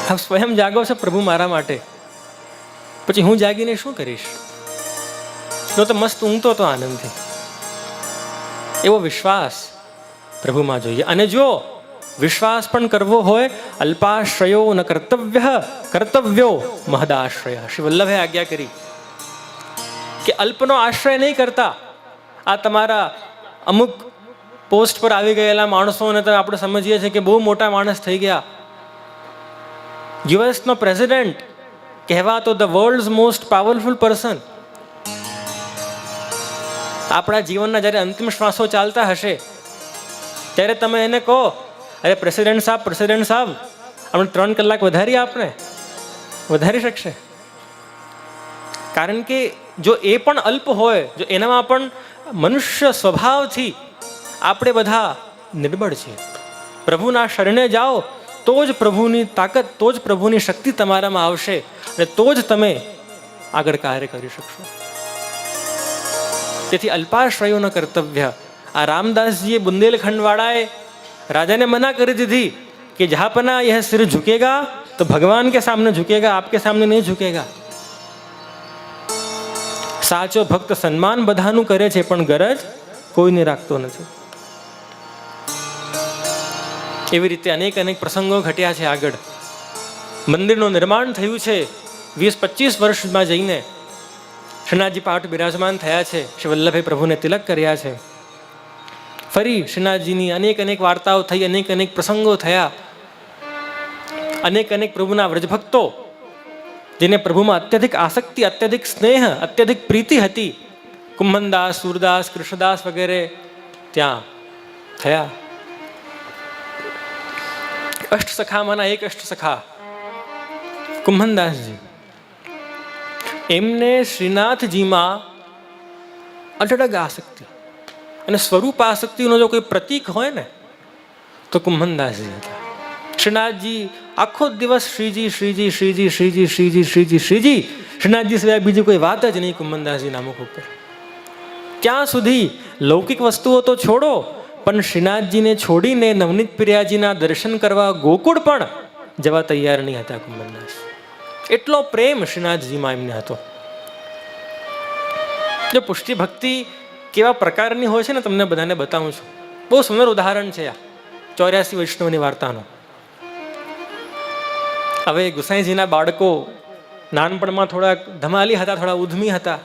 આપ સ્વયં જાગો છો પ્રભુ મારા માટે, પછી હું જાગીને શું કરીશ? તો મસ્ત ઊંઘતો તો આનંદથી. એવો વિશ્વાસ પ્રભુમાં જોઈએ. અને જો વિશ્વાસ પણ કરવો હોય, અલ્પાશ્રયો ન કર્તવ્યો મહદાશ્રય. શ્રી વલ્લભે આજ્ઞા કરી કે અલ્પનો આશ્રય નહીં કરતા. આ તમારા અમુક પોસ્ટ પર આવી ગયેલા માણસોને તો આપણે સમજીએ છીએ કે બહુ મોટા માણસ થઈ ગયા. યુએસનો પ્રેસિડેન્ટ કહેવાતો the world's most powerful person. આપણા જીવનના જ્યારે અંતિમ શ્વાસો ચાલતા હશે ત્યારે તમે એને કહો, અરે પ્રેસિડેન્ટ સાહેબ આપણે 3 કલાક વધારી આપને, વધારી શકશે? કારણ કે જો એ પણ અલ્પ હોય, જો એનામાં પણ મનુષ્ય સ્વભાવથી આપણે બધા નિર્બળ છીએ. પ્રભુના શરણે જાઓ તો જ પ્રભુની તાકાત, તો જ પ્રભુની શક્તિ તમારામાં આવશે અને તો જ તમે આગળ કાર્ય કરી શકશો. તેથી અલ્પાશ્રયો ન કર્તવ્ય. આ રામદાસજીએ બુંદેલખંડવાળાએ રાજાને મના કરી દીધી કે જહાપના यह सिर झुकेगा तो भगवान के सामने झुकेगा, आपके सामने नहीं झुकेगा. સાચો ભક્ત સન્માન બધાનું કરે છે પણ ગરજ કોઈને રાખતો નથી. એવી રીતે અનેક પ્રસંગો ઘટ્યા છે. આગળ મંદિરનું નિર્માણ થયું છે. 20-25 વર્ષમાં જઈને શ્રીનાથજી પાઠ બિરાજમાન થયા છે. શ્રી વલ્લભે પ્રભુને તિલક કર્યા છે. ફરી શ્રીનાથજીની અનેક વાર્તાઓ થઈ, અનેક પ્રસંગો થયા. અનેક પ્રભુના વ્રજભક્તો જેને પ્રભુમાં અત્યધિક આસક્તિ, અત્યધિક સ્નેહ, અત્યધિક પ્રીતિ હતી, કુંભનદાસ, સુરદાસ, કૃષ્ણદાસ વગેરે ત્યાં થયા. અષ્ટસખામાંના એક અષ્ટસખા કુંભનદાસજી, એમને શ્રીનાથજીમાં અઢળક આસક્તિ અને સ્વરૂપ આસક્તિનો જો કોઈ પ્રતીક હોય ને તો કુંભનદાસજી હતા. શ્રીનાથજી આખો દિવસ શ્રીજી શ્રીજી શ્રીજી શ્રીજી શ્રીજી શ્રીજી શ્રીજી શ્રીનાથજી સિવાય બીજી કોઈ વાત જ નહીં કુંભનદાસજીના મુખ ઉપર. ત્યાં સુધી લૌકિક વસ્તુઓ તો છોડો, પણ શ્રીનાથજીને છોડીને નવનીત પ્રિયાજીના દર્શન કરવા ગોકુળ પણ જવા તૈયાર નહીં હતા કુંભનદાસ. એટલો પ્રેમ શ્રીનાથજીમાં એમને હતો. જો પુષ્ટિ ભક્તિ કેવા પ્રકારની હોય છે ને, તમને બધાને બતાવું છું. બહુ સુંદર ઉદાહરણ છે આ 84 વૈષ્ણવની વાર્તાનું. હવે ગુસાઈજીના બાળકો નાનપણમાં થોડા ધમાલી હતા, થોડા ઉદ્યમી હતા.